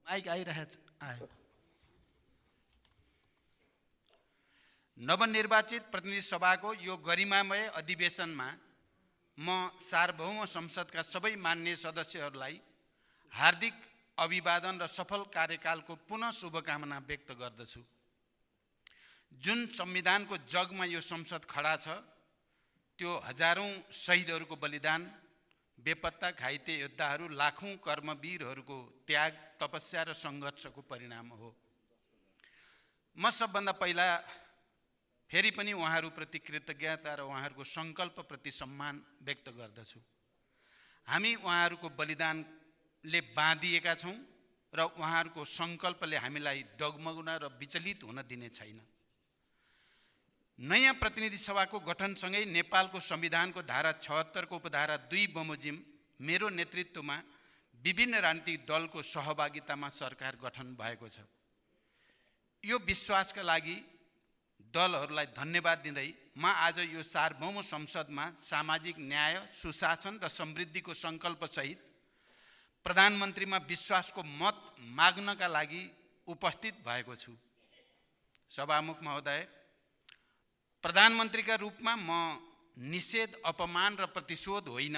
Mic आयो। नवनिर्वाचित प्रतिनिधि सभाको यो गरिमामय अधिवेशनमा म सार्वभौम संसदका सबै मान्य सदस्यहरूलाई हार्दिक अभिवादन र सफल कार्यकालको पुनः शुभकामना व्यक्त गर्दछु। जुन संविधानको जगमा यो संसद खडा छ, त्यो हजारौं शहीदहरूको बलिदान, बेपत्ता घाइते योद्धाहरू, लाखौं कर्मवीरहरूको त्याग, तपस्या र सङ्घर्षको परिणाम हो। म सबभन्दा पहिला फेरि पनि उहाँहरूप्रति कृतज्ञता र उहाँहरूको सङ्कल्पप्रति सम्मान व्यक्त गर्दछु। हामी उहाँहरूको बलिदानले बाँधिएका छौँ र उहाँहरूको सङ्कल्पले हामीलाई डगमगुन र विचलित हुन दिने छैन। नयाँ प्रतिनिधि सभाको गठनसँगै नेपालको संविधानको धारा 76 को उपधारा 2 बमोजिम मेरो नेतृत्वमा विभिन्न राजनीतिक दलको सहभागितामा सरकार गठन भएको छ। यो विश्वासका लागि दलहरूलाई धन्यवाद दिँदै म आज यो सार्वभौम संसदमा सामाजिक न्याय, सुशासन र समृद्धिको सङ्कल्पसहित प्रधानमन्त्रीमा विश्वासको मत माग्नका लागि उपस्थित भएको छु। सभामुख महोदय, प्रधानमन्त्रीका रूपमा म निषेध, अपमान र प्रतिशोध होइन,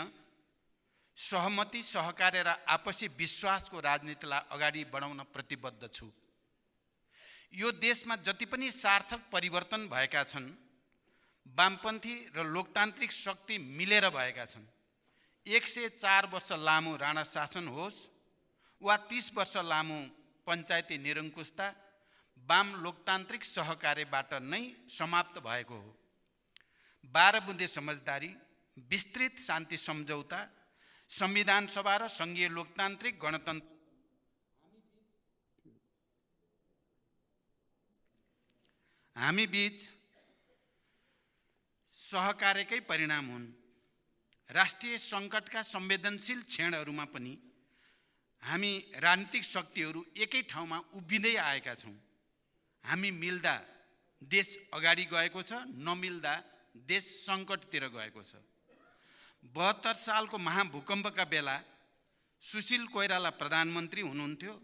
सहमति, सहकार्य र आपसी विश्वासको राजनीतिलाई अगाडि बढाउन प्रतिबद्ध छु। यो देशमा जति पनि सार्थक परिवर्तन भएका छन्, वामपन्थी र लोकतान्त्रिक शक्ति मिलेर भएका छन्। 104 वर्ष लामो राणा शासन होस् वा 30 वर्ष लामो पञ्चायती निरङ्कुशता, वाम लोकतान्त्रिक सहकार्यबाट नै समाप्त भएको हो। 12 बुँदे समझदारी, विस्तृत शान्ति सम्झौता, संविधान सभा र सङ्घीय लोकतान्त्रिक गणतन्त्र हामी बीच सहकार्यकै परिणाम हुन्। राष्ट्रिय सङ्कटका संवेदनशील क्षणहरूमा पनि हामी राजनीतिक शक्तिहरू एकै ठाउँमा उभिँदै आएका छौँ। हामी मिल्दा देश अगाडि गएको छ, नमिल्दा देश सङ्कटतिर गएको छ। 72 सालको महाभूकम्पका बेला सुशील कोइराला प्रधानमन्त्री हुनुहुन्थ्यो,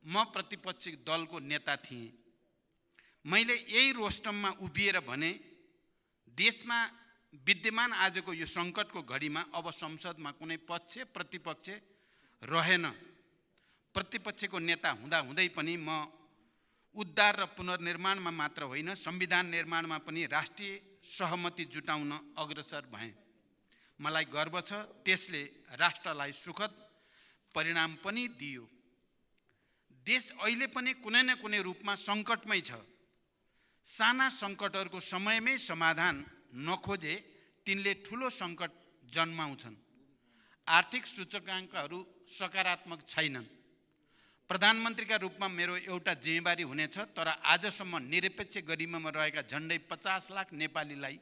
म प्रतिपक्षी दलको नेता थिएँ। मैले यही रोस्टममा उभिएर भने, देशमा विद्यमान आजको यो सङ्कटको घडीमा अब संसदमा कुनै पक्ष प्रतिपक्ष रहेन। प्रतिपक्षको नेता हुँदाहुँदै पनि म उद्धार र पुनर्निर्माणमा मात्र होइन, संविधान निर्माणमा पनि राष्ट्रिय सहमति जुटाउन अग्रसर भएँ। मलाई गर्व छ, त्यसले राष्ट्रलाई सुखद परिणाम पनि दियो। देश अहिले पनि कुनै न कुनै रूपमा सङ्कटमै छ। साना सङ्कटहरूको समयमै समाधान नखोजे तिनले ठुलो सङ्कट जन्माउँछन्। आर्थिक सूचकाङ्कहरू सकारात्मक छैनन्। प्रधानमन्त्रीका रूपमा मेरो एउटा जिम्मेवारी हुनेछ, तर आजसम्म निरपेक्ष गरिमामा रहेका झन्डै 50 लाख नेपालीलाई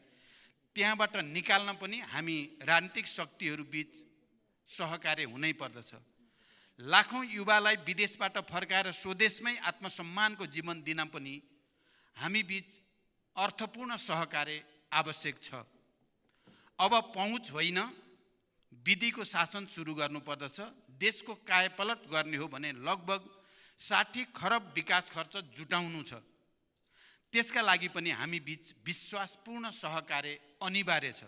त्यहाँबाट निकाल्न पनि हामी राजनीतिक शक्तिहरू बीच सहकार्य हुनै पर्दछ। लाखौं युवालाई विदेशबाट फर्काएर स्वदेशमै आत्मसम्मानको जीवन दिन पनि हामी बीच अर्थपूर्ण सहकार्य आवश्यक छ। अब पहुँच होइन, विधिको शासन सुरु गर्नुपर्दछ। देशको कायापलट गर्ने हो भने लगभग 60 खरब विकास खर्च जुटाउनु छ। त्यसका लागि पनि हामी बीच विश्वासपूर्ण सहकार्य अनिवार्य छ।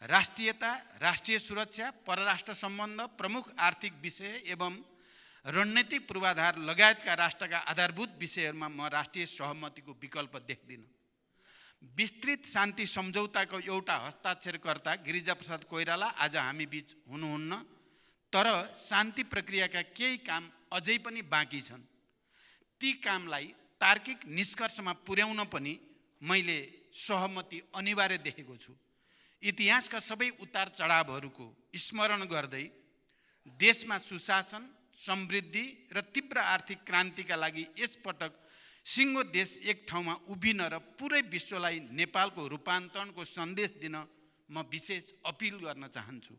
राष्ट्रियता, राष्ट्रिय सुरक्षा, परराष्ट्र सम्बन्ध, प्रमुख आर्थिक विषय एवं रणनीतिक पूर्वाधार लगायतका राष्ट्रका आधारभूत विषयहरूमा म राष्ट्रिय सहमतिको विकल्प देख्दिनँ। विस्तृत शान्ति सम्झौताको एउटा हस्ताक्षरकर्ता गिरिजाप्रसाद कोइराला आज हामी बीच हुनुहुन्न, तर शान्ति प्रक्रियाका केही काम अझै पनि बाँकी छन्। ती कामलाई तार्किक निष्कर्षमा पुर्याउन पनि मैले सहमति अनिवार्य देखेको छु। इतिहासका सबै उतार चढावहरूको स्मरण गर्दै देशमा सुशासन, समृद्धि र तीव्र आर्थिक क्रान्तिका लागि यसपटक सिङ्गो देश एक ठाउँमा उभिन र पुरै विश्वलाई नेपालको रूपान्तरणको सन्देश दिन म विशेष अपिल गर्न चाहन्छु।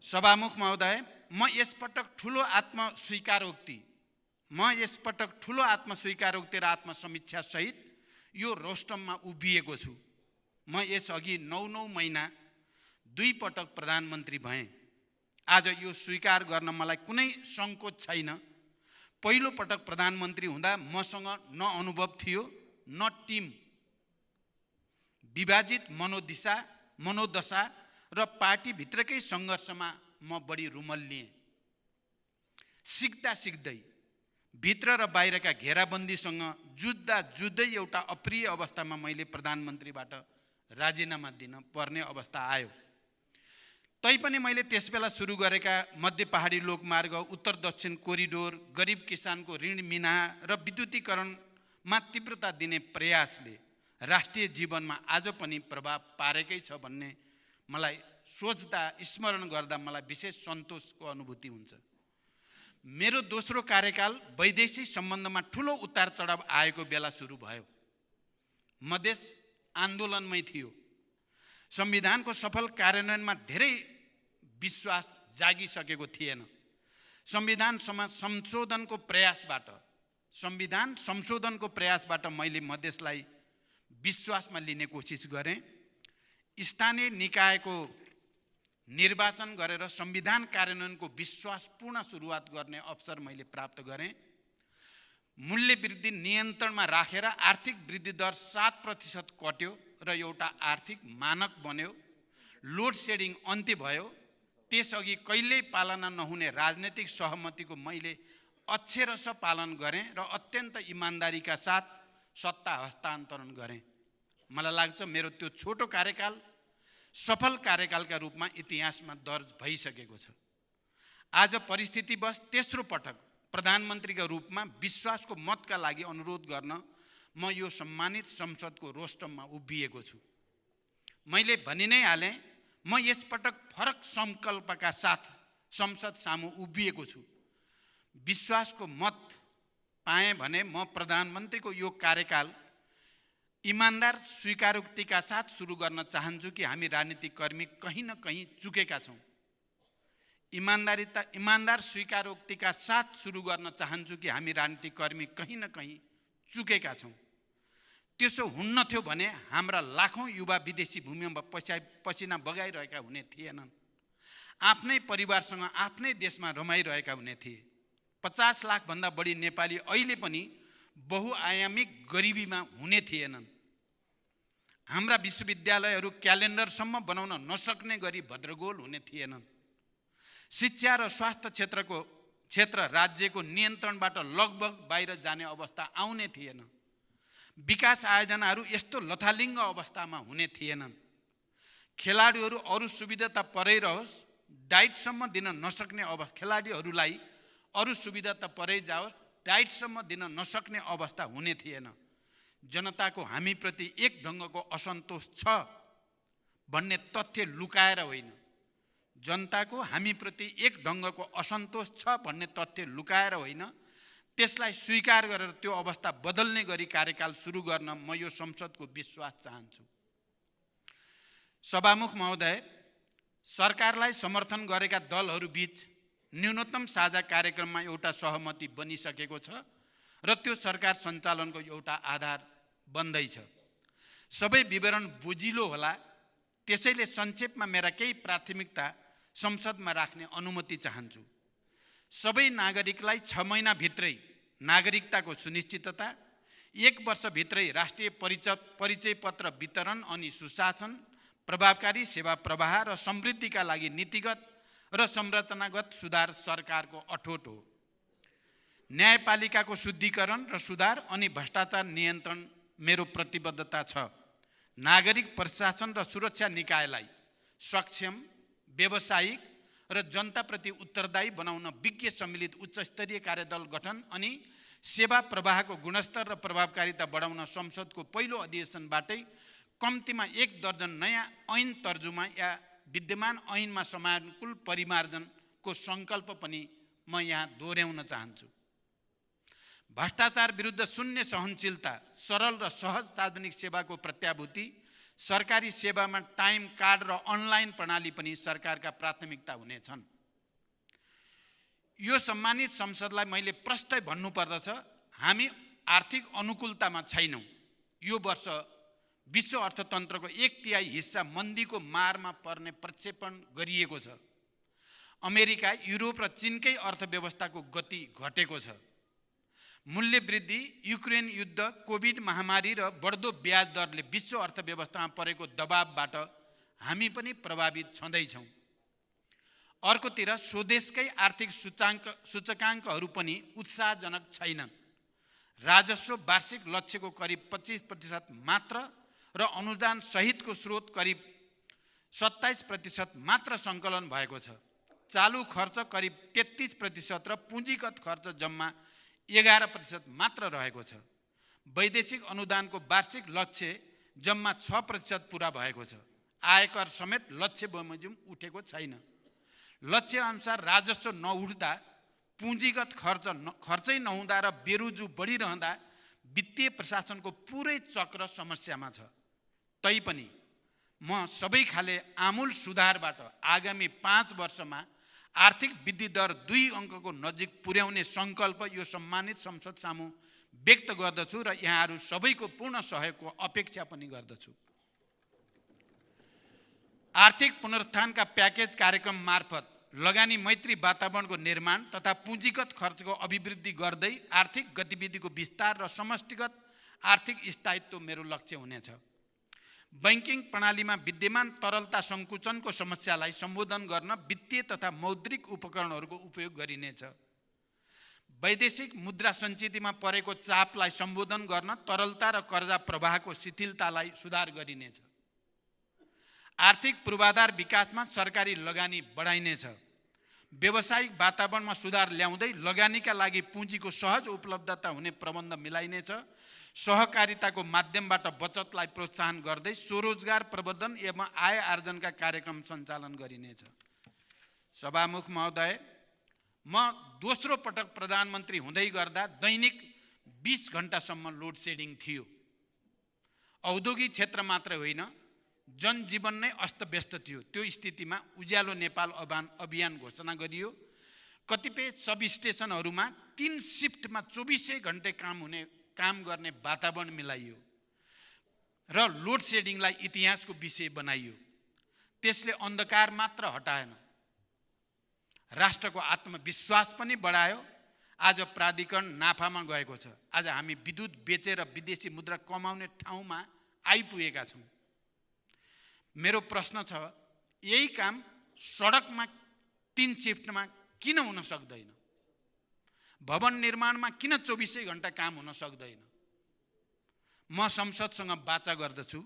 सभामुख महोदय, म यसपटक ठुलो आत्मस्वीकारोक्ति र आत्मसमीक्षा सहित यो रोस्टममा उभिएको छु। म यसअघि 9 महिना 2 पटक प्रधानमन्त्री भएँ। आज यो स्वीकार गर्न मलाई कुनै सङ्कोच छैन। पहिलो पटक प्रधानमन्त्री हुँदा मसँग न अनुभव थियो न टिम। विभाजित मनोदशा र पार्टीभित्रकै सङ्घर्षमा म बढी रुमल्लिएँ। सिक्दा सिक्दै भित्र र बाहिरका घेराबन्दीसँग जुझ्दै एउटा अप्रिय अवस्थामा मैले प्रधानमन्त्रीबाट राजीनामा दिन पर्ने अवस्था आयो। तैपनि मैले त्यसबेला सुरु गरेका मध्य पहाडी लोकमार्ग, उत्तर दक्षिण कोरिडोर, गरिब किसानको ऋण मिनाहा र विद्युतीकरणमा तीव्रता दिने प्रयासले राष्ट्रिय जीवनमा आज पनि प्रभाव पारेकै छ भन्ने मलाई सोच्दा, स्मरण गर्दा मलाई विशेष सन्तोषको अनुभूति हुन्छ। मेरो दोस्रो कार्यकाल वैदेशिक सम्बन्धमा ठुलो उतार चढाव आएको बेला सुरु भयो। मधेस आन्दोलनमै थियो। संविधानको सफल कार्यान्वयनमा धेरै विश्वास जागिसकेको थिएन। संविधान संशोधनको प्रयासबाट मैले मधेसलाई विश्वासमा लिने कोसिस गरेँ। स्थानीय निकायको निर्वाचन गरेर संविधान कार्यान्वयनको विश्वासपूर्ण सुरुवात गर्ने अवसर मैले प्राप्त गरेँ। मूल्य वृद्धि नियन्त्रणमा राखेर आर्थिक वृद्धि दर 7% कट्यो र एउटा आर्थिक मानक बन्यो। लोड सेडिङ अन्त्य भयो। त्यसअघि कहिल्यै पालना नहुने राजनैतिक सहमतिको मैले अक्षरश पालन गरेँ र अत्यन्त इमान्दारीका साथ सत्ता हस्तान्तरण गरेँ। मलाई लाग्छ मेरो त्यो छोटो कार्यकाल सफल कार्यकालका रूपमा इतिहासमा दर्ज भइसकेको छ। आज परिस्थितिवश तेस्रो पटक प्रधानमन्त्रीका रूपमा विश्वासको मतका लागि अनुरोध गर्न म यो सम्मानित संसदको रोस्टममा उभिएको छु। मैले भनि नै हालेँ, म यसपटक फरक संकल्पका साथ संसद सामु उभिएको छु। विश्वासको मत पाएँ भने म प्रधानमन्त्रीको यो कार्यकाल इमान्दार स्वीकारोक्तिका साथ सुरु गर्न चाहन्छु कि हामी राजनीतिक कर्मी कहीँ न कहीँ चुकेका छौँ। इमान्दार स्वीकारोक्तिका साथ सुरु गर्न चाहन्छु कि हामी राजनीतिक कर्मी कहीँ न कहीँ चुकेका छौँ। त्यसो हुन्न थियो भने हाम्रा लाखौँ युवा विदेशी भूमिमा पसिना बगाइरहेका हुने थिएनन्। आफ्नै परिवारसँग आफ्नै देशमा रमाइरहेका हुने थिए। 50 लाखभन्दा बढी नेपाली अहिले पनि बहुआयामिक गरिबीमा हुने थिएनन्। हाम्रा विश्वविद्यालयहरू क्यालेन्डरसम्म बनाउन नसक्ने गरी भद्रगोल हुने थिएनन्। शिक्षा र स्वास्थ्य क्षेत्र राज्यको नियन्त्रणबाट लगभग बाहिर जाने अवस्था आउने थिएन। विकास आयोजनाहरू यस्तो लथालिङ्ग अवस्थामा हुने थिएनन्। खेलाडीहरू अरू सुविधा त परै रहोस्, डाइटसम्म दिन नसक्ने खेलाडीहरूलाई अरू सुविधा त परै जाओस्, डाइटसम्म दिन नसक्ने अवस्था हुने थिएन। जनताको हामीप्रति एक ढङ्गको असन्तोष छ भन्ने तथ्य लुकाएर होइन, जनताको हामीप्रति एक ढङ्गको असन्तोष छ भन्ने तथ्य लुकाएर होइन, त्यसलाई स्वीकार गरेर त्यो अवस्था बदल्ने गरी कार्यकाल सुरु गर्न म यो संसदको विश्वास चाहन्छु। सभामुख महोदय, सरकारलाई समर्थन गरेका दलहरूबीच न्यूनतम साझा कार्यक्रममा एउटा सहमति बनिसकेको छ र त्यो सरकार सञ्चालनको एउटा आधार बन्दैछ। सबै विवरण बुझिलो होला, त्यसैले संक्षेपमा मेरा केही प्राथमिकता संसदमा राख्ने अनुमति चाहन्छु। सबै नागरिकलाई 6 महिनाभित्रै नागरिकताको सुनिश्चितता, 1 वर्षभित्रै राष्ट्रिय परिचय पत्र वितरण अनि सुशासन, प्रभावकारी सेवा प्रवाह र समृद्धिका लागि नीतिगत र संरचनागत सुधार सरकारको अठोट हो। न्यायपालिकाको शुद्धिकरण र सुधार अनि भ्रष्टाचार नियन्त्रण मेरो प्रतिबद्धता छ। नागरिक प्रशासन र सुरक्षा निकायलाई सक्षम, व्यावसायिक र जनताप्रति उत्तरदायी बनाउन विज्ञ सम्मिलित उच्चस्तरीय कार्यदल गठन अनि सेवा प्रवाहको गुणस्तर र प्रभावकारिता बढाउन संसदको पहिलो अधिवेशनबाटै कम्तीमा 1 दर्जन नयाँ ऐन तर्जुमा या विद्यमान ऐनमा समानुकूल परिमार्जनको सङ्कल्प पनि म यहाँ दोहोऱ्याउन चाहन्छु। भ्रष्टाचार विरुद्ध शून्य सहनशीलता, सरल र सहज सार्वजनिक सेवाको प्रत्याभूति, सरकारी सेवामा टाइम कार्ड र अनलाइन प्रणाली पनि सरकारका प्राथमिकता हुनेछन्। यो सम्मानित संसदलाई मैले प्रष्टै भन्नुपर्दछ, हामी आर्थिक अनुकूलतामा छैनौँ। यो वर्ष विश्व अर्थतन्त्रको 1/3 हिस्सा मन्दीको मारमा पर्ने प्रक्षेपण गरिएको छ। अमेरिका, युरोप र चीनकै अर्थव्यवस्थाको गति घटेको छ। मूल्य वृद्धि, युक्रेन युद्ध, कोभिड महामारी र बढ्दो ब्याज दरले विश्व अर्थव्यवस्थामा परेको दबावबाट हामी पनि प्रभावित छँदैछौँ। अर्कोतिर स्वदेशकै आर्थिक सूचकाङ्कहरू पनि उत्साहजनक छैनन्। राजस्व वार्षिक लक्ष्यको करिब 25% मात्र र अनुदान सहितको स्रोत करिब 27% मात्र सङ्कलन भएको छ। चालु खर्च करिब 33% र पुँजीगत खर्च जम्मा 11% मात्र रहेको छ। वैदेशिक अनुदानको वार्षिक लक्ष्य जम्मा 6% पुरा भएको छ। आयकर समेत लक्ष्य बमोजिम उठेको छैन। लक्ष्य अनुसार राजस्व नउठ्दा, पुँजीगत खर्चै नहुँदा र बेरोजु बढिरहँदा वित्तीय प्रशासनको पुरै चक्र समस्यामा छ। तैपनि म सबै खाले आमूल सुधारबाट आगामी 5 वर्षमा आर्थिक वृद्धि दर 2 अङ्कको नजिक पुर्याउने सङ्कल्प यो सम्मानित संसद सामु व्यक्त गर्दछु र यहाँहरू सबैको पूर्ण सहयोगको अपेक्षा पनि गर्दछु। आर्थिक पुनरुत्थानका प्याकेज कार्यक्रम मार्फत लगानी मैत्री वातावरणको निर्माण तथा पुँजीगत खर्चको अभिवृद्धि गर्दै आर्थिक गतिविधिको विस्तार र समष्टिगत आर्थिक स्थायित्व मेरो लक्ष्य हुनेछ। बैंकिङ प्रणालीमा विद्यमान तरलता सङ्कुचनको समस्यालाई सम्बोधन गर्न वित्तीय तथा मौद्रिक उपकरणहरूको उपयोग गरिनेछ। वैदेशिक मुद्रा सञ्चितिमा परेको चापलाई सम्बोधन गर्न तरलता र कर्जा प्रवाहको शिथिलतालाई सुधार गरिनेछ। आर्थिक पूर्वाधार विकासमा सरकारी लगानी बढाइनेछ। व्यावसायिक वातावरणमा सुधार ल्याउँदै लगानीका लागि पुँजीको सहज उपलब्धता हुने प्रबन्ध मिलाइनेछ। सहकारिताको माध्यमबाट बचतलाई प्रोत्साहन गर्दै स्वरोजगार प्रवर्धन एवं आय आर्जनका कार्यक्रम सञ्चालन गरिनेछ। सभामुख महोदय, म दोस्रो पटक प्रधानमन्त्री हुँदै गर्दा दैनिक 20 घण्टासम्म लोड सेडिङ थियो। औद्योगिक क्षेत्र मात्र होइन, जनजीवन नै अस्तव्यस्त थियो। त्यो स्थितिमा उज्यालो नेपाल अभियान घोषणा गरियो। कतिपय सब स्टेसनहरूमा 3 शिफ्टमा 24 घण्टे काम गर्ने वातावरण मिलाइयो र लोड सेडिङलाई इतिहासको विषय बनाइयो। त्यसले अन्धकार मात्र हटाएन, राष्ट्रको आत्मविश्वास पनि बढायो। आज प्राधिकरण नाफामा गएको छ। आज हामी विद्युत बेचेर विदेशी मुद्रा कमाउने ठाउँमा आइपुगेका छौँ। मेरो प्रश्न छ, यही काम सडकमा 3 शिफ्टमा किन हुन सक्दैन? भवन निर्माणमा किन 24 घण्टा काम हुन सक्दैन? म संसदसँग वाचा गर्दछु।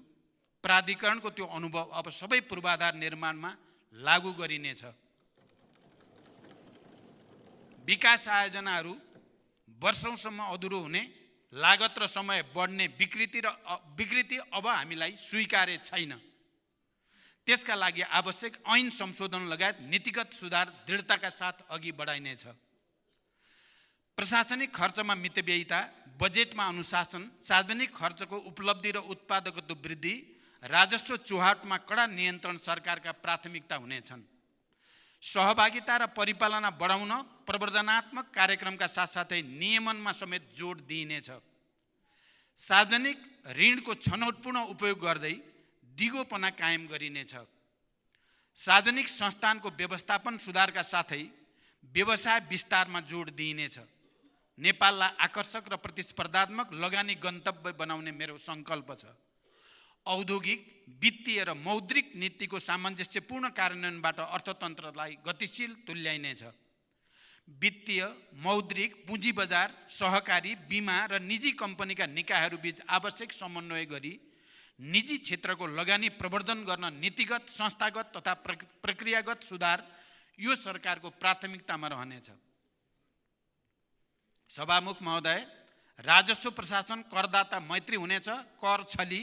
प्राधिकरणको त्यो अनुभव अब सबै पूर्वाधार निर्माणमा लागू गरिनेछ। विकास आयोजनाहरू वर्षौंसम्म अधुरो हुने, लागत र समय बढ्ने विकृति अब हामीलाई स्वीकार्य छैन। त्यसका लागि आवश्यक ऐन संशोधन लगायत नीतिगत सुधार दृढताका साथ अघि बढाइनेछ। प्रशासनिक खर्चमा मितव्ययिता, बजेटमा अनुशासन, सार्वजनिक खर्चको उपलब्धि र उत्पादकत्व वृद्धि, राजस्व चुहाटमा कडा नियन्त्रण सरकारका प्राथमिकता हुनेछन्। सहभागिता र परिपालना बढाउन प्रवर्धनात्मक कार्यक्रमका साथसाथै नियमनमा समेत जोड दिइनेछ। सार्वजनिक ऋणको छनौटपूर्ण उपयोग गर्दै दिगोपना कायम गरिनेछ। सार्वजनिक संस्थानको व्यवस्थापन सुधारका साथै व्यवसाय विस्तारमा जोड दिइनेछ। नेपाललाई आकर्षक र प्रतिस्पर्धात्मक लगानी गन्तव्य बनाउने मेरो सङ्कल्प छ। औद्योगिक, वित्तीय र मौद्रिक नीतिको सामञ्जस्यपूर्ण कार्यान्वयनबाट अर्थतन्त्रलाई गतिशील तुल्याइनेछ। वित्तीय, मौद्रिक, पुँजी बजार, सहकारी, बीमा र निजी कम्पनीका निकायहरूबीच आवश्यक समन्वय गरी निजी क्षेत्रको लगानी प्रवर्धन गर्न नीतिगत, संस्थागत तथा प्रक्रियागत सुधार यो सरकारको प्राथमिकतामा रहनेछ। सभामुख महोदय, राजस्व प्रशासन करदाता मैत्री हुनेछ। कर छली,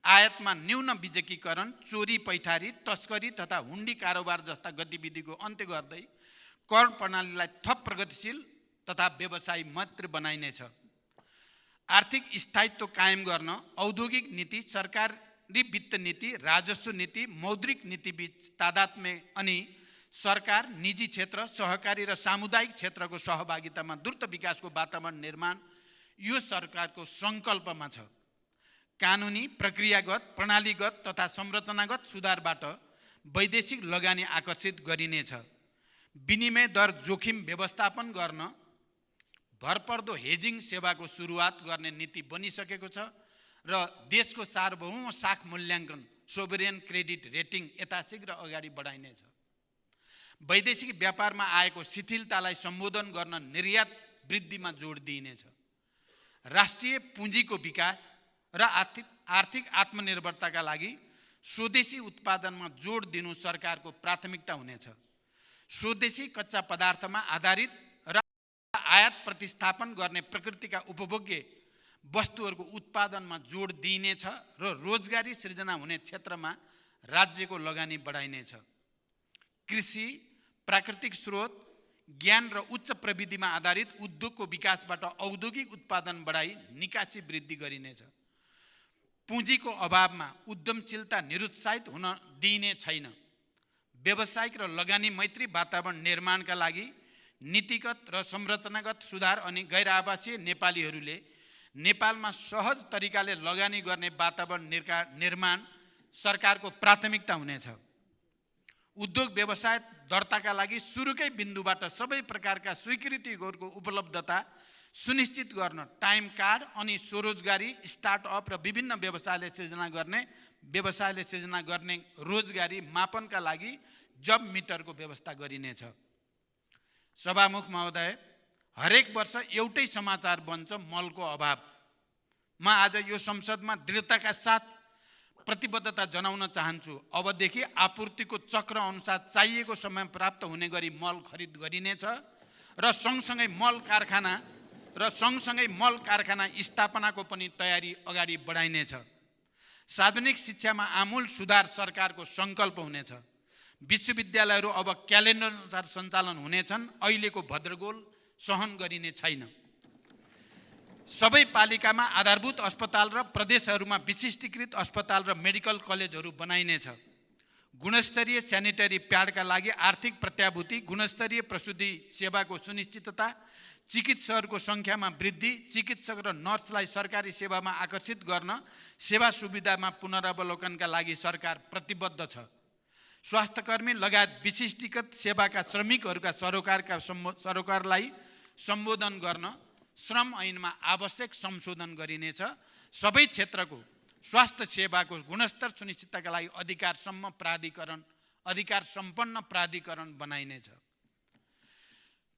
आयातमा न्यून विकेन्द्रीकरण, चोरी पैठारी, तस्करी तथा हुन्डी कारोबार जस्ता गतिविधिको अन्त्य गर्दै कर प्रणालीलाई थप प्रगतिशील तथा व्यवसायी मैत्री बनाइनेछ। आर्थिक स्थायित्व कायम गर्न औद्योगिक नीति, सरकारी वित्त नीति, राजस्व नीति, मौद्रिक नीतिबीच तादात्म्य अनि सरकार, निजी क्षेत्र, सहकारी र सामुदायिक क्षेत्रको सहभागितामा द्रुत विकासको वातावरण निर्माण यो सरकारको सङ्कल्पमा छ। कानुनी, प्रक्रियागत, प्रणालीगत तथा संरचनागत सुधारबाट वैदेशिक लगानी आकर्षित गरिनेछ। विनिमय दर जोखिम व्यवस्थापन गर्न भरपर्दो हेजिङ सेवाको सुरुवात गर्ने नीति बनिसकेको छ र देशको सार्वभौम साख मूल्याङ्कन सोभरेन क्रेडिट रेटिङ यथाशीघ्र अगाडि बढाइनेछ। वैदेशिक व्यापारमा आएको शिथिलतालाई सम्बोधन गर्न निर्यात वृद्धिमा जोड दिइनेछ। राष्ट्रिय पुँजीको विकास र आर्थिक आत्मनिर्भरताका लागि स्वदेशी उत्पादनमा जोड दिनु सरकारको प्राथमिकता हुनेछ। स्वदेशी कच्चा पदार्थमा आधारित र आयात प्रतिस्थापन गर्ने प्रकृतिका उपभोग्य वस्तुहरूको उत्पादनमा जोड दिइनेछ र रोजगारी सृजना हुने क्षेत्रमा राज्यको लगानी बढाइनेछ। कृषि, प्राकृतिक स्रोत, ज्ञान र उच्च प्रविधिमा आधारित उद्योगको विकासबाट औद्योगिक उत्पादन बढाई निकासी वृद्धि गरिनेछ। पुँजीको अभावमा उद्यमशीलता निरुत्साहित हुन दिइने छैन। व्यावसायिक र लगानी मैत्री वातावरण निर्माणका लागि नीतिगत र संरचनागत सुधार अनि गैर आवासीय नेपालीहरूले नेपालमा सहज तरिकाले लगानी गर्ने वातावरण निर्माण सरकारको प्राथमिकता हुनेछ। उद्योग व्यवसाय दर्ताका लागि सुरुकै बिन्दुबाट सबै प्रकारका स्वीकृतिहरूको उपलब्धता सुनिश्चित गर्न टाइम कार्ड अनि स्वरोजगारी, स्टार्टअप र विभिन्न व्यवसायले सृजना गर्ने रोजगारी मापनका लागि जब मिटरको व्यवस्था गरिनेछ। सभामुख महोदय, हरेक वर्ष एउटै समाचार बन्छ मलको अभाव। म आज यो संसदमा दृढताका साथ प्रतिबद्धता जनाउन चाहन्छु। अबदेखि आपूर्तिको चक्र अनुसार चाहिएको समय प्राप्त हुने गरी मल खरिद गरिनेछ र सँगसँगै मल कारखाना स्थापनाको पनि तयारी अगाडि बढाइनेछ। सार्वजनिक शिक्षामा आमूल सुधार सरकारको सङ्कल्प हुनेछ। विश्वविद्यालयहरू अब क्यालेन्डर अनुसार सञ्चालन हुनेछन्। अहिलेको भद्रगोल सहन गरिने छैन। सबै पालिकामा आधारभूत अस्पताल र प्रदेशहरूमा विशिष्टीकृत अस्पताल र मेडिकल कलेजहरू बनाइनेछ। गुणस्तरीय स्यानिटरी प्याडका लागि आर्थिक प्रत्याभूति, गुणस्तरीय प्रसुति सेवाको सुनिश्चितता, चिकित्सकहरूको सङ्ख्यामा वृद्धि, चिकित्सक र नर्सलाई सरकारी सेवामा आकर्षित गर्न सेवा सुविधामा पुनरावलोकनका लागि सरकार प्रतिबद्ध छ। स्वास्थ्यकर्मी लगायत विशिष्टीकृत सेवाका श्रमिकहरूका सरोकारलाई सम्बोधन गर्न श्रम ऐनमा आवश्यक संशोधन गरिनेछ। सबै क्षेत्रको स्वास्थ्य सेवाको गुणस्तर सुनिश्चितताका लागि अधिकार सम्पन्न प्राधिकरण बनाइनेछ।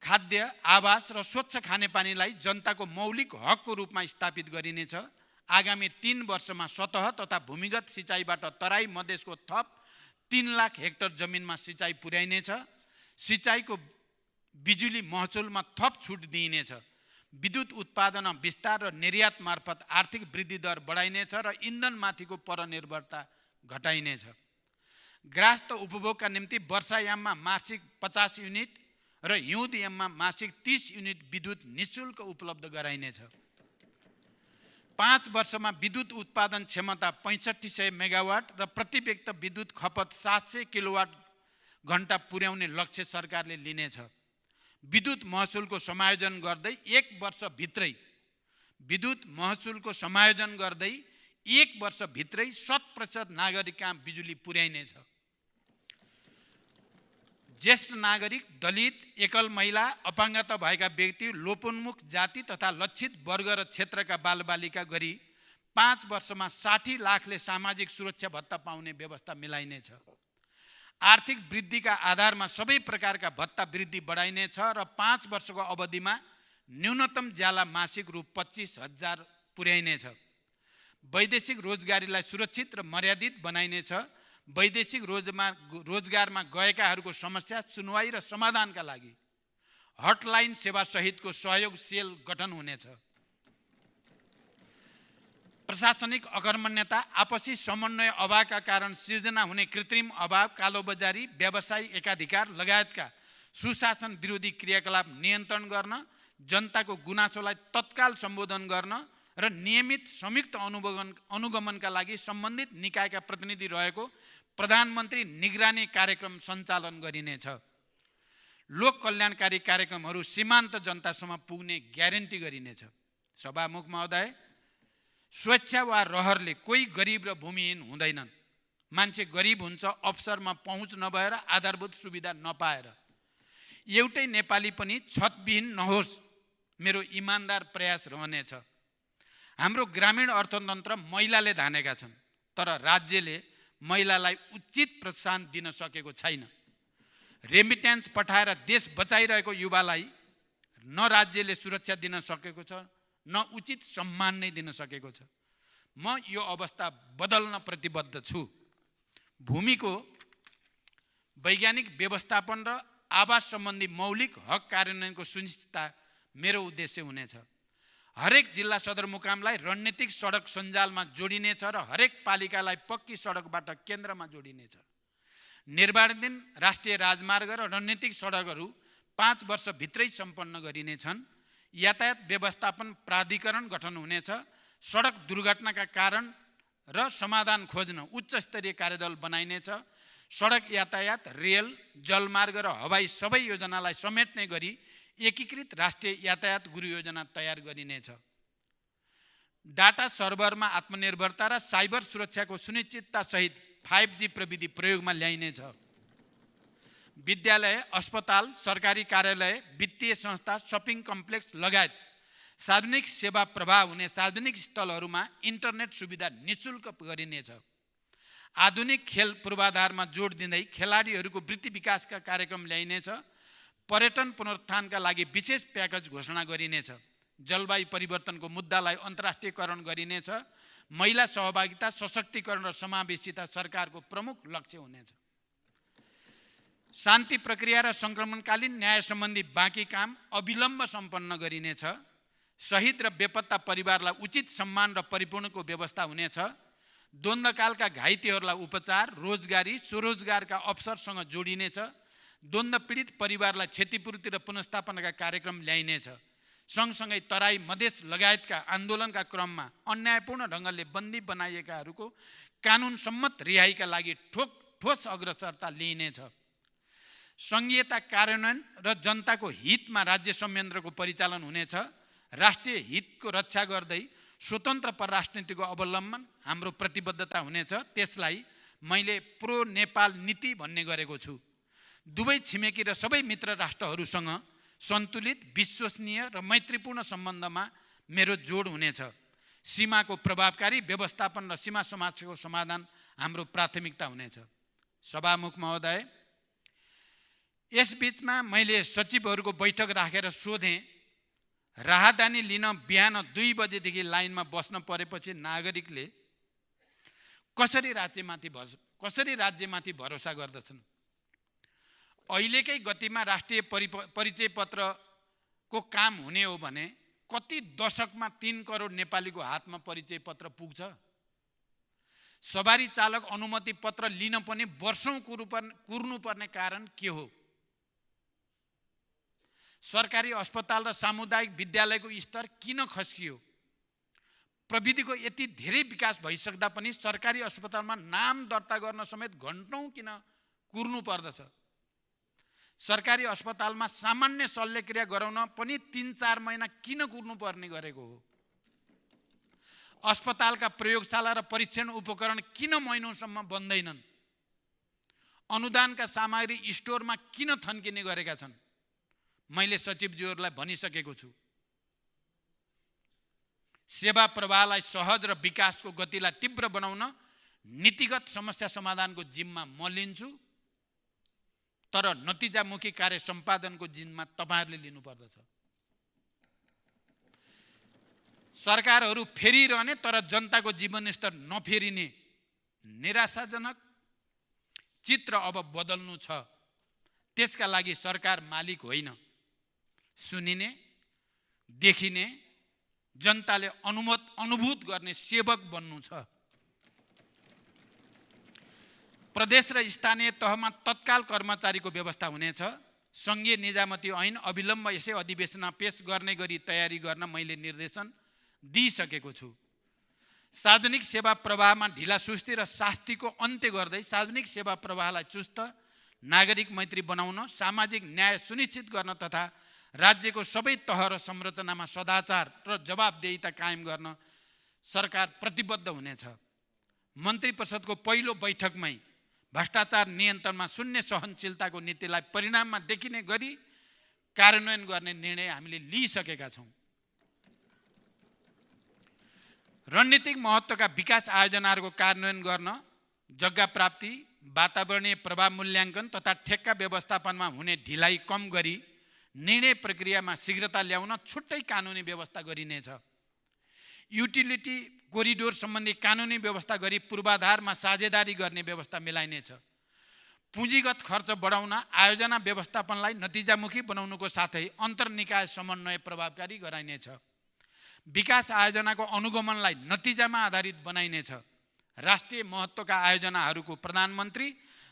खाद्य, आवास र स्वच्छ खानेपानीलाई जनताको मौलिक हकको रूपमा स्थापित गरिनेछ। आगामी 3 वर्षमा सतह तथा भूमिगत सिँचाइबाट तराई मधेसको थप 3 लाख हेक्टर जमिनमा सिँचाइ पुर्याइनेछ। सिँचाइको बिजुली महसुलमा थप छुट दिइनेछ। विद्युत उत्पादन विस्तार र निर्यात मार्फत आर्थिक वृद्धि दर बढाइनेछ र इन्धनमाथिको परनिर्भरता घटाइनेछ। ग्राहस्थ उपभोगका निम्ति वर्षायाममा मासिक 50 युनिट र हिउँदयाममा मासिक 30 युनिट विद्युत निःशुल्क उपलब्ध गराइनेछ। 5 वर्षमा विद्युत उत्पादन क्षमता 6500 मेगावाट र प्रति व्यक्ति विद्युत खपत 700 किलोवाट घण्टा पुर्याउने लक्ष्य सरकारले लिनेछ। विद्युत महसुलको समायोजन गर्दै 1 वर्षभित्रै 100% नागरिकका बिजुली पुर्याइनेछ। ज्येष्ठ नागरिक, दलित, एकल महिला, अपाङ्गता भएका व्यक्ति, लोपोन्मुख जाति तथा लक्षित वर्ग र क्षेत्रका बालबालिका गरी 5 वर्षमा 60 लाखले सामाजिक सुरक्षा भत्ता पाउने व्यवस्था मिलाइनेछ। आर्थिक वृद्धिका आधारमा सबै प्रकारका भत्ता वृद्धि बढाइनेछ र 5 वर्षको अवधिमा न्यूनतम ज्याला मासिक रु 25,000 पुर्याइनेछ। वैदेशिक रोजगारीलाई सुरक्षित र मर्यादित बनाइनेछ। वैदेशिक रोजगारमा गएकाहरूको समस्या सुनवाई र समाधानका लागि हटलाइन सेवा सहितको सहयोग सेल गठन हुनेछ। प्रशासनिक अकर्मण्यता, आपसी समन्वय अभावका कारण सिर्जना हुने कृत्रिम अभाव, कालोबजारी, व्यावसायिक एकाधिकार लगायतका सुशासन विरोधी क्रियाकलाप नियन्त्रण गर्न, जनताको गुनासोलाई तत्काल सम्बोधन गर्न र नियमित संयुक्त अनुगमनका लागि सम्बन्धित निकायका प्रतिनिधि रहेको प्रधानमन्त्री निगरानी कार्यक्रम सञ्चालन गरिनेछ। लोक कल्याणकारी कार्यक्रमहरू सीमान्त जनतासम्म पुग्ने ग्यारेन्टी गरिनेछ। सभामुख महोदय, स्वेच्छा वा रहरले कोही गरिब र भूमिहीन हुँदैनन्। मान्छे गरिब हुन्छ अवसरमा पहुँच नभएर, आधारभूत सुविधा नपाएर। एउटै नेपाली पनि छतविहीन नहोस्, मेरो इमानदार प्रयास रहनेछ। हाम्रो ग्रामीण अर्थतन्त्र महिलाले धानेका छन्, तर राज्यले महिलालाई उचित प्रोत्साहन दिन सकेको छैन। रेमिट्यान्स पठाएर देश बचाइरहेको युवालाई न राज्यले सुरक्षा दिन सकेको छ, न उचित सम्मान नै दिन सकेको छ। म यो अवस्था बदल्न प्रतिबद्ध छु। भूमिको वैज्ञानिक व्यवस्थापन र आवास सम्बन्धी मौलिक हक कार्यान्वयनको सुनिश्चितता मेरो उद्देश्य हुनेछ। हरेक जिल्ला सदरमुकामलाई रणनीतिक सडक सञ्जालमा जोडिनेछ र हरेक पालिकालाई पक्की सडकबाट केन्द्रमा जोडिनेछ। निर्माणाधीन राष्ट्रिय राजमार्ग र रणनीतिक सडकहरू 5 वर्षभित्रै सम्पन्न गरिनेछन्। यातायात व्यवस्थापन प्राधिकरण गठन हुनेछ। सडक दुर्घटनाका कारण र समाधान खोज्न उच्च स्तरीय कार्यदल बनाइनेछ। सडक यातायात, रेल, जलमार्ग र हवाई सबै योजनालाई समेट्ने गरी एकीकृत राष्ट्रिय यातायात गुरु योजना तयार गरिनेछ। डाटा सर्भरमा आत्मनिर्भरता र साइबर सुरक्षाको सुनिश्चितता सहित 5G प्रविधि प्रयोगमा ल्याइनेछ। विद्यालय, अस्पताल, सरकारी कार्यालय, वित्तीय संस्था, शपिङ कम्प्लेक्स लगायत सार्वजनिक सेवा प्रवाह हुने सार्वजनिक स्थलहरूमा इन्टरनेट सुविधा निःशुल्क गरिनेछ। आधुनिक खेल पूर्वाधारमा जोड दिँदै खेलाडीहरूको वृत्ति विकासका कार्यक्रम ल्याइनेछ। पर्यटन पुनरुत्थानका लागि विशेष प्याकेज घोषणा गरिनेछ। जलवायु परिवर्तनको मुद्दालाई अन्तर्राष्ट्रियकरण गरिनेछ। महिला सहभागिता, सशक्तिकरण र समावेशिता सरकारको प्रमुख लक्ष्य हुनेछ। शान्ति प्रक्रिया र सङ्क्रमणकालीन न्याय सम्बन्धी बाँकी काम अविलम्ब सम्पन्न गरिनेछ। शहीद र बेपत्ता परिवारलाई उचित सम्मान र परिपूर्णको व्यवस्था हुनेछ। द्वन्द्वकालका घाइतेहरूलाई उपचार, रोजगारी, स्वरोजगारका अवसरसँग जोडिनेछ। द्वन्द्व पीडित परिवारलाई क्षतिपूर्ति र पुनर्स्थापनाका कार्यक्रम ल्याइनेछ। सँगसँगै तराई, मधेस लगायतका आन्दोलनका क्रममा अन्यायपूर्ण ढङ्गले बन्दी बनाइएकाहरूको कानुन सम्मत रिहाईका लागि ठोस अग्रसरता लिइनेछ। सङ्घीयता कार्यान्वयन र जनताको हितमा राज्य संयन्त्रको परिचालन हुनेछ। राष्ट्रिय हितको रक्षा गर्दै स्वतन्त्र परराष्ट्र नीतिको अवलम्बन हाम्रो प्रतिबद्धता हुनेछ। त्यसलाई मैले प्रो नेपाल नीति भन्ने गरेको छु। दुवै छिमेकी र सबै मित्र राष्ट्रहरूसँग सन्तुलित, विश्वसनीय र मैत्रीपूर्ण सम्बन्धमा मेरो जोड हुनेछ। सीमाको प्रभावकारी व्यवस्थापन र सीमा समस्याको समाधान हाम्रो प्राथमिकता हुनेछ। सभामुख महोदय, यसबीचमा मैले सचिवहरूको बैठक राखेर सोधेँ, राहदानी लिन बिहान 2 बजेदेखि लाइनमा बस्न परेपछि नागरिकले कसरी राज्यमाथि भरोसा गर्दछन्? अहिलेकै गतिमा राष्ट्रिय परिचय पत्रको काम हुने हो भने कति दशकमा 3 करोड नेपालीको हातमा परिचय पत्र पुग्छ? सवारी चालक अनुमति पत्र लिन पनि वर्षौं कुर्नुपर्ने कारण के हो? सरकारी अस्पताल र सामुदायिक विद्यालयको स्तर किन खस्कियो? प्रविधिको यति धेरै विकास भइसक्दा पनि सरकारी अस्पतालमा नाम दर्ता गर्न समेत घण्टौं किन कुर्नु पर्दछ? सरकारी अस्पतालमा सामान्य शल्यक्रिया गराउन पनि 3-4 महिना किन कुर्नुपर्ने गरेको हो? अस्पतालका प्रयोगशाला र परीक्षण उपकरण किन महिनौसम्म बन्दैनन्? अनुदानका सामग्री स्टोरमा किन थन्किने गरेका छन्? मैले सचिवज्यूहरूलाई भनिसकेको छु। सेवा प्रवाहलाई सहज र विकासको गतिलाई तीव्र बनाउन नीतिगत समस्या समाधानको जिम्मा म लिन्छु, तर नतिजामुखी कार्य सम्पादनको जिम्मा तपाईहरुले लिनुपर्दछ। सरकारहरू फेरिरहने तर जनताको जीवनस्तर नफेरिने निराशाजनक चित्र अब बदल्नु छ। त्यसका लागि सरकार मालिक होइन, सुनिने, देखिने, जनताले अनुभूत गर्ने सेवक बन्नु छ। प्रदेश र स्थानीय तहमा तत्काल कर्मचारीको व्यवस्था हुनेछ। संघीय निजामती ऐन अविलम्ब यसै अधिवेशनमा पेश गर्ने गरी तयारी गर्न मैले निर्देशन दिइसकेको छु। सार्वजनिक सेवा प्रवाहमा ढिलासुस्ती र शास्तिको अन्त्य गर्दै सार्वजनिक सेवा प्रवाहलाई चुस्त, नागरिक मैत्री बनाउन, सामाजिक न्याय सुनिश्चित गर्न तथा राज्यको सबै तह र संरचनामा सदाचार र जवाबदेहिता कायम गर्न सरकार प्रतिबद्ध हुनेछ। मन्त्री परिषदको पहिलो बैठकमै भ्रष्टाचार नियन्त्रणमा शून्य सहनशीलताको नीतिलाई परिणाममा देखिने गरी कार्यान्वयन गर्ने निर्णय हामीले लिइसकेका छौँ। रणनीतिक महत्त्वका विकास आयोजनाहरूको कार्यान्वयन गर्न जग्गा प्राप्ति, वातावरणीय प्रभाव मूल्याङ्कन तथा ठेक्का व्यवस्थापनमा हुने ढिलाइ कम गरी निर्णय प्रक्रियामा शीघ्रता ल्याउन छुट्टै कानुनी व्यवस्था गरिनेछ। युटिलिटी कोरिडोर सम्बन्धी कानुनी व्यवस्था गरी पूर्वाधारमा साझेदारी गर्ने व्यवस्था मिलाइनेछ। पुँजीगत खर्च बढाउन आयोजना व्यवस्थापनलाई नतिजामुखी बनाउनुको साथै अन्तर्निकाय समन्वय प्रभावकारी गराइनेछ। विकास आयोजनाको अनुगमनलाई नतिजामा आधारित बनाइनेछ। राष्ट्रिय महत्त्वका आयोजनाहरूको प्रधानमन्त्री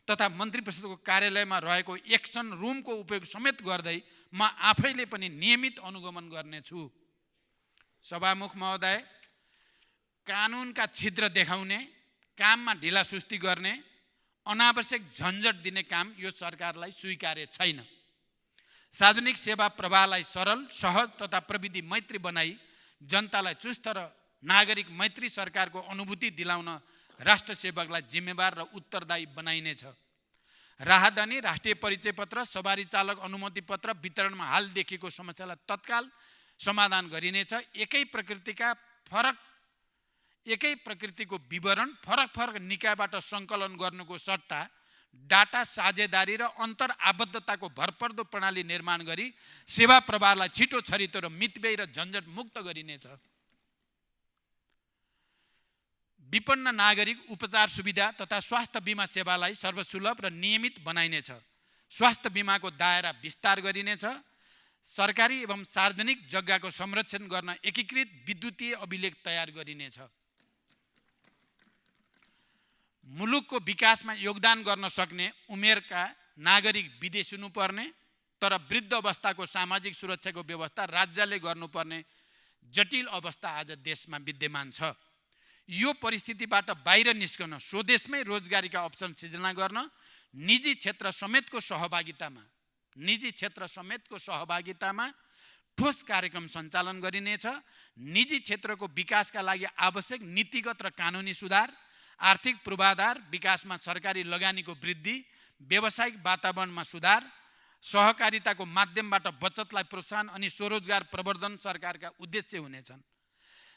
तथा मन्त्री परिषदको कार्यालयमा रहेको एक्सन रुमको उपयोग समेत गर्दै म आफैले पनि नियमित अनुगमन गर्नेछु। सभामुख महोदय, कानुनका छिद्र देखाउने, काममा ढिलासुस्ती गर्ने, अनावश्यक झन्झट दिने काम यो सरकारलाई स्वीकार्य छैन। सार्वजनिक सेवा प्रवाहलाई सरल, सहज तथा प्रविधि मैत्री बनाई जनतालाई चुस्त र नागरिक मैत्री सरकारको अनुभूति दिलाउन राष्ट्र सेवकलाई जिम्मेवार र उत्तरदायी बनाइनेछ। राहदानी, राष्ट्रिय परिचय पत्र, सवारी चालक अनुमति पत्र वितरणमा हाल देखिएको समस्यालाई तत्काल समाधान गरिनेछ। एकै प्रकृतिको विवरण फरक निकायबाट सङ्कलन गर्नुको सट्टा डाटा साझेदारी र अन्तर आबद्धताको भरपर्दो प्रणाली निर्माण गरी सेवा प्रवाहलाई छिटो, छरितो र मितव्ययी र झन्झट मुक्त गरिनेछ। विपन्न नागरिक उपचार सुविधा तथा स्वास्थ्य बिमा सेवालाई सर्वसुलभ र नियमित बनाइनेछ। स्वास्थ्य बिमाको दायरा विस्तार गरिनेछ। सरकारी एवं सार्वजनिक जग्गाको संरक्षण गर्न एकीकृत विद्युतीय अभिलेख तयार गरिनेछ। मुलुकको विकासमा योगदान गर्न सक्ने उमेरका नागरिक विदेश हुनुपर्ने तर वृद्ध अवस्थाको सामाजिक सुरक्षाको व्यवस्था राज्यले गर्नुपर्ने जटिल अवस्था आज देशमा विद्यमान छ। यो परिस्थितिबाट बाहिर निस्कन स्वदेशमै रोजगारीका अप्सन सृजना गर्न निजी क्षेत्र समेतको सहभागितामा ठोस कार्यक्रम सञ्चालन गरिनेछ। निजी क्षेत्रको विकासका लागि आवश्यक नीतिगत र कानुनी सुधार, आर्थिक पूर्वाधार विकासमा सरकारी लगानीको वृद्धि, व्यावसायिक वातावरणमा सुधार, सहकारिताको माध्यमबाट बचतलाई प्रोत्साहन अनि स्वरोजगार प्रवर्धन सरकारका उद्देश्य हुनेछन्।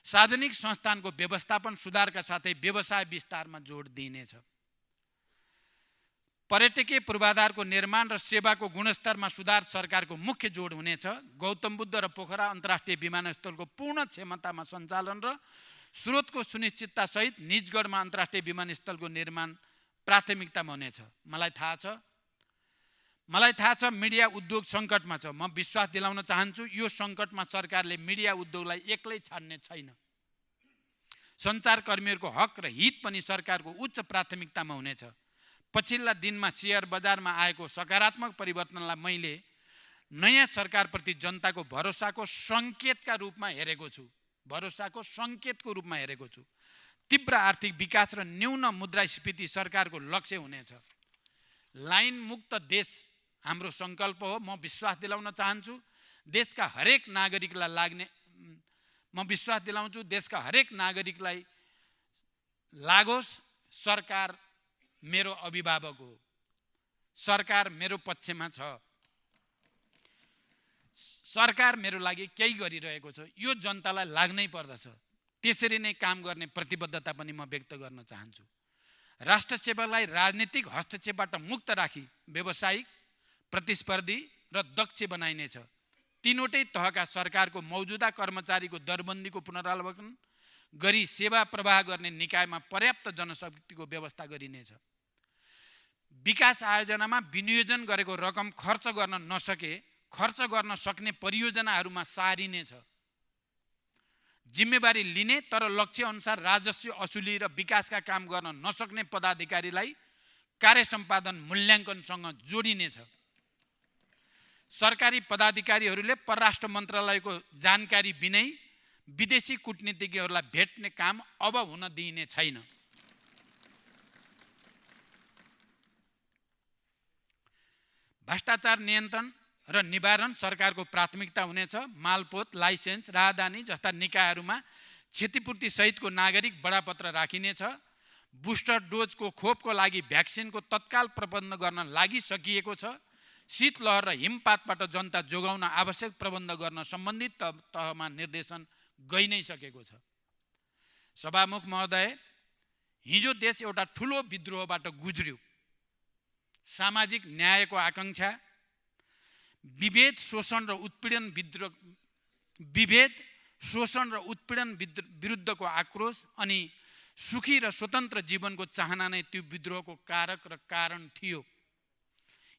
सार्वजनिक संस्थानको व्यवस्थापन सुधारका साथै व्यवसाय विस्तारमा जोड दिइनेछ। पर्यटकीय पूर्वाधारको निर्माण र सेवाको गुणस्तरमा सुधार सरकारको मुख्य जोड हुनेछ। गौतम बुद्ध र पोखरा अन्तर्राष्ट्रिय विमानस्थलको पूर्ण क्षमतामा सञ्चालन र स्रोतको सुनिश्चितता सहित निजगढमा अन्तर्राष्ट्रिय विमानस्थलको निर्माण प्राथमिकतामा हुनेछ। मलाई थाहा छ मिडिया उद्योग सङ्कटमा छ। म विश्वास दिलाउन चाहन्छु यो सङ्कटमा सरकारले मिडिया उद्योगलाई एक्लै छाड्ने छैन। सञ्चारकर्मीहरूको हक र हित पनि सरकारको उच्च प्राथमिकतामा हुनेछ। पछिल्ला दिनमा सेयर बजारमा आएको सकारात्मक परिवर्तनलाई मैले नयाँ सरकारप्रति जनताको भरोसाको सङ्केतको रूपमा हेरेको छु। तीव्र आर्थिक विकास र न्यून मुद्रास्फीति सरकारको लक्ष्य हुनेछ। लाइन मुक्त देश हाम्रो सङ्कल्प हो। म विश्वास दिलाउन चाहन्छु देशका हरेक नागरिकलाई लागोस्। सरकार मेरो अभिभावक हो। सरकार मेरो पक्षमा छ। सरकार मेरो लागि केही गरिरहेको छ। यो जनतालाई लाग्नै पर्दछ। त्यसरी नै काम गर्ने प्रतिबद्धता पनि म व्यक्त गर्न चाहन्छु। राष्ट्र सेवालाई राजनीतिक हस्तक्षेपबाट मुक्त राखी व्यावसायिक, प्रतिस्पर्धी र दक्ष बनाइनेछ। तीनवटै तहका सरकारको मौजुदा कर्मचारीको दरबन्दीको पुनरावलोकन गरी सेवा प्रवाह गर्ने निकायमा पर्याप्त जनशक्तिको व्यवस्था गरिनेछ। विकास आयोजनामा विनियोजन गरेको रकम खर्च गर्न सक्ने परियोजनाहरूमा सारिनेछ। जिम्मेवारी लिने तर लक्ष्य अनुसार राजस्व असुली र विकासका काम गर्न नसक्ने पदाधिकारीलाई कार्य सम्पादन मूल्याङ्कनसँग जोडिनेछ। सरकारी पदाधिकारीहरूले परराष्ट्र मन्त्रालयको जानकारी बिनै विदेशी कूटनीतिज्ञहरूलाई भेट्ने काम अब हुन दिइने छैन। भ्रष्टाचार नियन्त्रण र निवारण सरकारको प्राथमिकता हुनेछ। मालपोत, लाइसेन्स, राहदानी जस्ता निकायहरूमा क्षतिपूर्ति सहितको नागरिक बडापत्र राखिनेछ। बुस्टर डोजको खोपको लागि भ्याक्सिनको तत्काल प्रबन्ध गर्न लागिसकिएको छ। शीतलहर र हिमपातबाट जनता जोगाउन आवश्यक प्रबन्ध गर्न सम्बन्धित तहमा निर्देशन गइ नै सकेको छ। सभामुख महोदय, हिजो देश एउटा ठुलो विद्रोहबाट गुज्र्यो। सामाजिक न्यायको आकांक्षा, विभेद शोषण र उत्पीडन विरुद्धको आक्रोश अनि सुखी र स्वतन्त्र जीवनको चाहना नै त्यो विद्रोहको कारक र कारण थियो।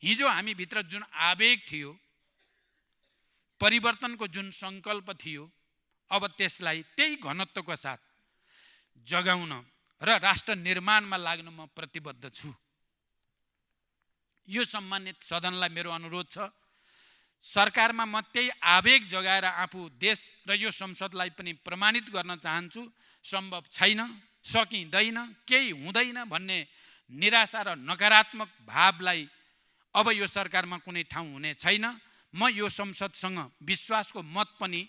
हिजो हामी भित्र जुन आवेग थियो, परिवर्तनको जुन संकल्प थियो, अब त्यसलाई त्यही घनत्वको साथ जगाउन र राष्ट्र निर्माणमा लाग्न म प्रतिबद्ध छु। यो सम्मानित सदनलाई मेरो अनुरोध छ, सरकारमा म त्यही आवेग जगाएर आफू देश र यो संसदलाई पनि प्रमाणित गर्न चाहन्छु। सम्भव छैन, सकिँदैन, केही हुँदैन भन्ने निराशा र नकारात्मक भावलाई अब यो सरकारमा कुनै ठाउँ हुने छैन। म यो संसदसँग विश्वासको मत पनि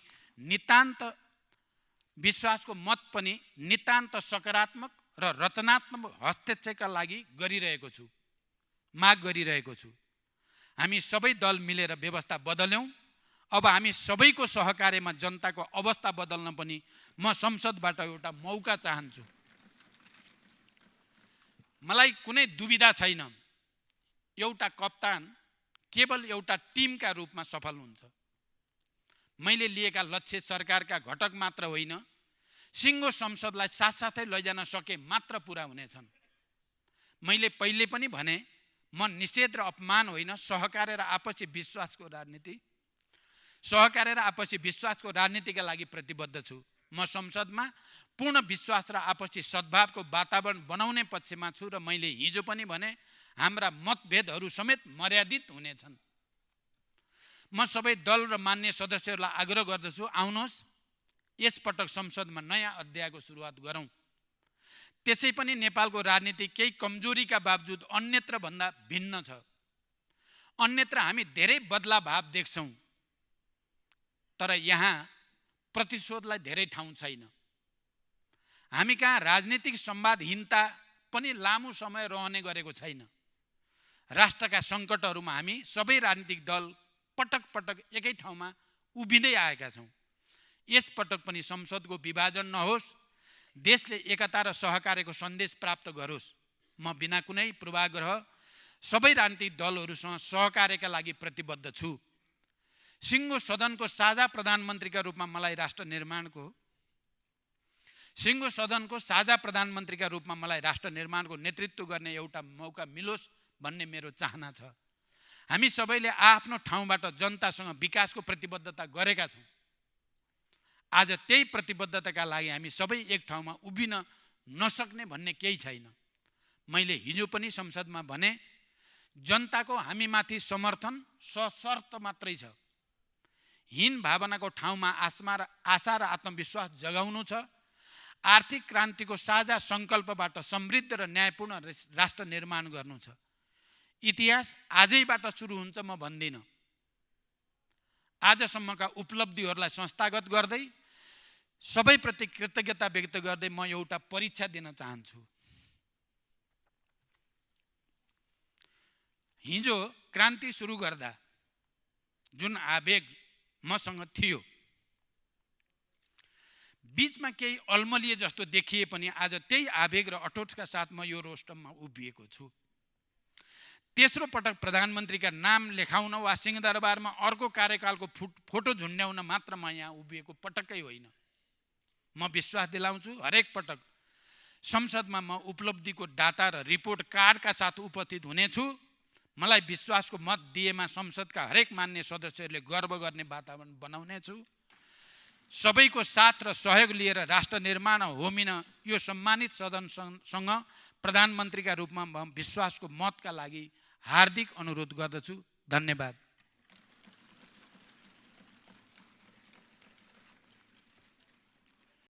नितान्त सकारात्मक र रचनात्मक हस्तक्षेपका लागि माग गरिरहेको छु। हामी सबै दल मिलेर व्यवस्था बदल्यौँ। अब हामी सबैको सहकार्यमा जनताको अवस्था बदल्न पनि म संसदबाट एउटा मौका चाहन्छु। मलाई कुनै दुविधा छैन, एउटा कप्तान केवल एउटा टिमका रूपमा सफल हुन्छ। मैले लिएका लक्ष्य सरकारका घटक मात्र होइन, सिङ्गो संसदलाई साथसाथै लैजान सके मात्र पुरा हुनेछन्। मैले पहिले पनि भने, म निषेध र अपमान होइन, सहकार्य र आपसी विश्वासको राजनीतिका लागि प्रतिबद्ध छु। म संसदमा पूर्ण विश्वास र आपसी सद्भावको वातावरण बनाउने पक्षमा छु र मैले हिजो पनि भने, हाम्रा मतभेदहरू समेत मर्यादित हुनेछन्। म सबै दल र मान्य सदस्यहरूलाई आग्रह गर्दछु, आउनुहोस् यसपटक संसदमा नयाँ अध्यायको सुरुवात गरौँ। त्यसै पनि नेपालको राजनीति केही कमजोरीका बावजुद अन्यत्र भन्दा भिन्न छ। अन्यत्र हामी धेरै बदलाव देख्छौँ, तर यहाँ प्रतिशोधलाई धेरै ठाउँ छैन। हामी कहाँ राजनीतिक संवादहीनता पनि लामो समय रहने गरेको छैन। राष्ट्रका सङ्कटहरूमा हामी सबै राजनीतिक दल पटक पटक एकै ठाउँमा उभिँदै आएका छौँ। यसपटक पनि संसदको विभाजन नहोस्, देशले एकता र सहकार्यको सन्देश प्राप्त गरोस्। म बिना कुनै पूर्वाग्रह सबै राजनीतिक दलहरूसँग सहकार्यका लागि प्रतिबद्ध छु। सिङ्गो सदनको साझा प्रधानमन्त्रीका रूपमा मलाई राष्ट्र निर्माणको नेतृत्व गर्ने एउटा मौका मिलोस् भन्ने मेरो चाहना छ। हामी सबैले आफ्नो ठाउँबाट जनतासँग विकासको प्रतिबद्धता गरेका छौँ। आज त्यही प्रतिबद्धताका लागि हामी सबै एक ठाउँमा उभिन नसक्ने भन्ने केही छैन। मैले हिजो पनि संसदमा भने, जनताको हामीमाथि समर्थन सशर्त मात्रै छ। हीन भावनाको ठाउँमा आशा र आत्मविश्वास जगाउनु छ। आर्थिक क्रान्तिको साझा सङ्कल्पबाट समृद्ध र न्यायपूर्ण राष्ट्र निर्माण गर्नु छ। इतिहास आजैबाट सुरु हुन्छ म भन्दिनँ। आजसम्मका उपलब्धिहरूलाई संस्थागत गर्दै सबैप्रति कृतज्ञता व्यक्त गर्दै म एउटा परीक्षा दिन चाहन्छु। हिजो क्रान्ति सुरु गर्दा जुन आवेग मसँग थियो, बीचमा केही अल्मलिए जस्तो देखिए पनि आज त्यही आवेग र अठोटका साथ म यो रोस्टममा उभिएको छु। तेस्रो पटक प्रधानमन्त्रीका नाम लेखाउन वा सिंहदरबारमा अर्को कार्यकालको फोटो झुन्ड्याउन मात्र म यहाँ उभिएको पटक्कै होइन। म विश्वास दिलाउँछु, हरेक पटक संसदमा म उपलब्धिको डाटा र रिपोर्ट कार्डका साथ उपस्थित हुनेछु। मलाई विश्वासको मत दिएमा संसदका हरेक मान्य सदस्यहरूले गर्व गर्ने वातावरण बनाउनेछु। सबैको साथ र सहयोग लिएर राष्ट्र निर्माण होमिन यो सम्मानित सदनसँग प्रधानमन्त्रीका रूपमा म विश्वासको मतका लागि हार्दिक अनुरोध गर्दछु। धन्यवाद।